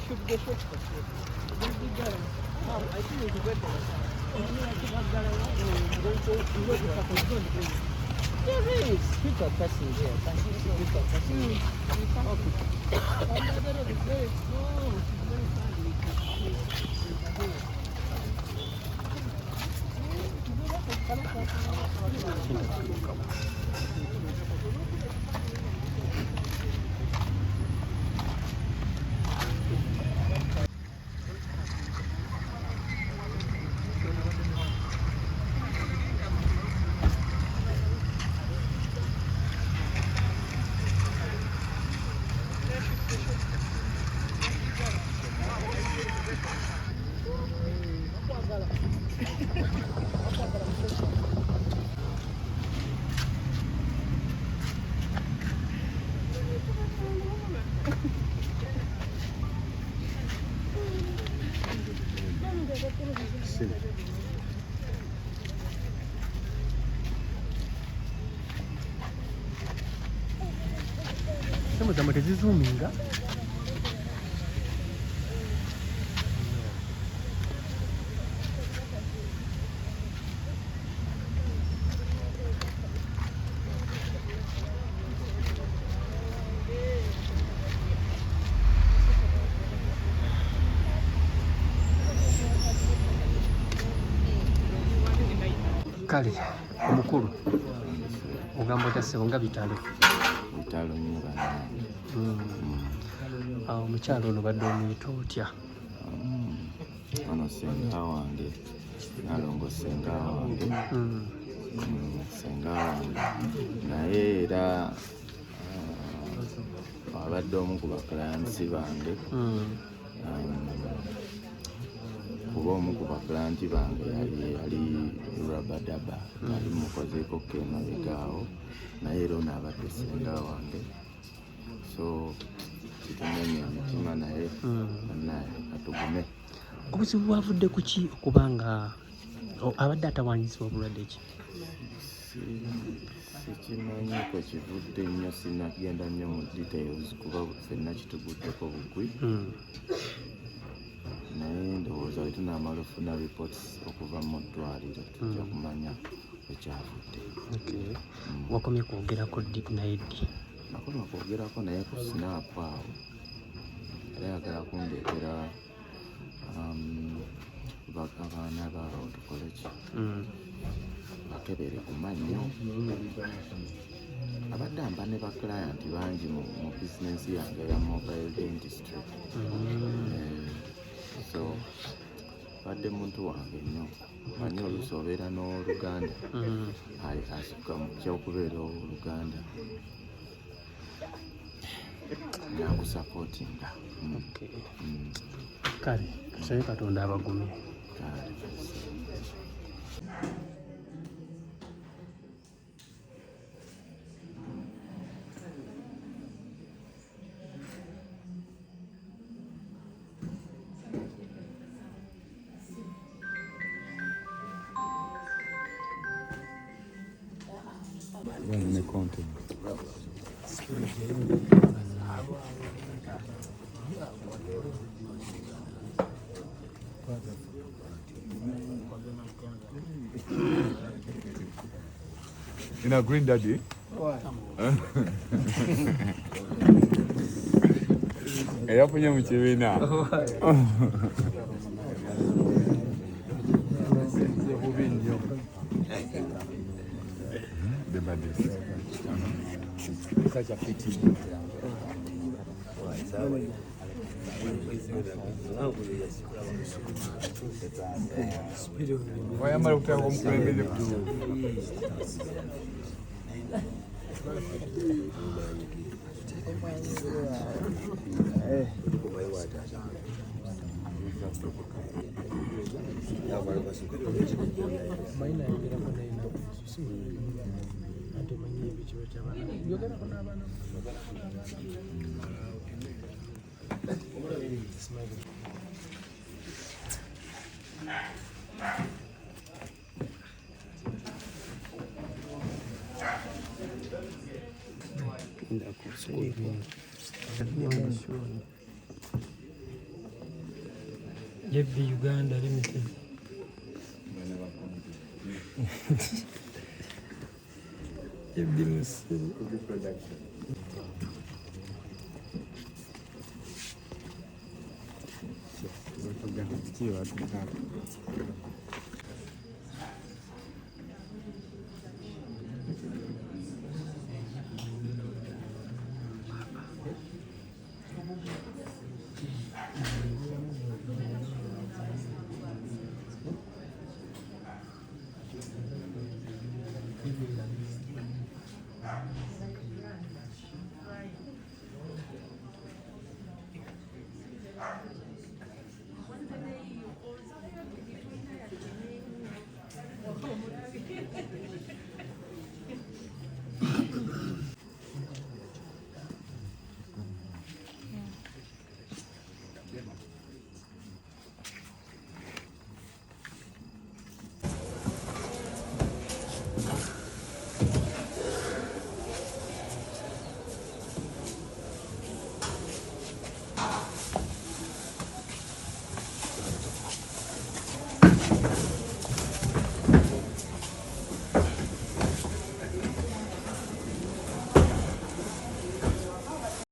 should be short. I think it's better. There is people passing here. Can you see people passing? Sama tezizuuminga kale omukulu ogambo tassebo nga bitalo Nyo omukyalo ono badde omuyita otya? Ono senga wange, Nalongo senga wange, senga wange naye era abadde omu ku bakiransi bange, kuba omu ku bakiranti bange yali Rabadaba, ali mukozeeko k'emabegaawo naye era ono abadde senga wange, so kitumenya emitima naye katugume. Obuzibu bwavudde ku ki okubanga abadde atawaanyizibwa obulwadde ki? Sikimanyi kwe kivudde nnyo, sinagenda nnyo mu details kuba ffenna kituguddeko bugwi, naye ndowooza bwe tunaamala ofuna reports okuva mu ddwaliro tujja kumanya ekyavudde. Wakomye kwogerako naye ddi? Nakoma kwogerako naye ku sinaapu awo era yagala kundeetera abaana baawo tukole ki bakebere ku mannyo. Abadde amba ne baklayenti bangi mu bizinensi yange ya mobile dentistry, so badde muntu wange nnyo. Manyi oluusi obeera n'Oluganda asukka mu kyokubeera Oluganda nakusapootinga. Kale tusabe Katonda abagumye. Ne content. In a green daddy? Why? Eyafunye mu kibiina. The baddest. Such a pity. Wayamala okutanga omukulembeze Jebbi Uganda Limited. Jebbi Musiri. Production.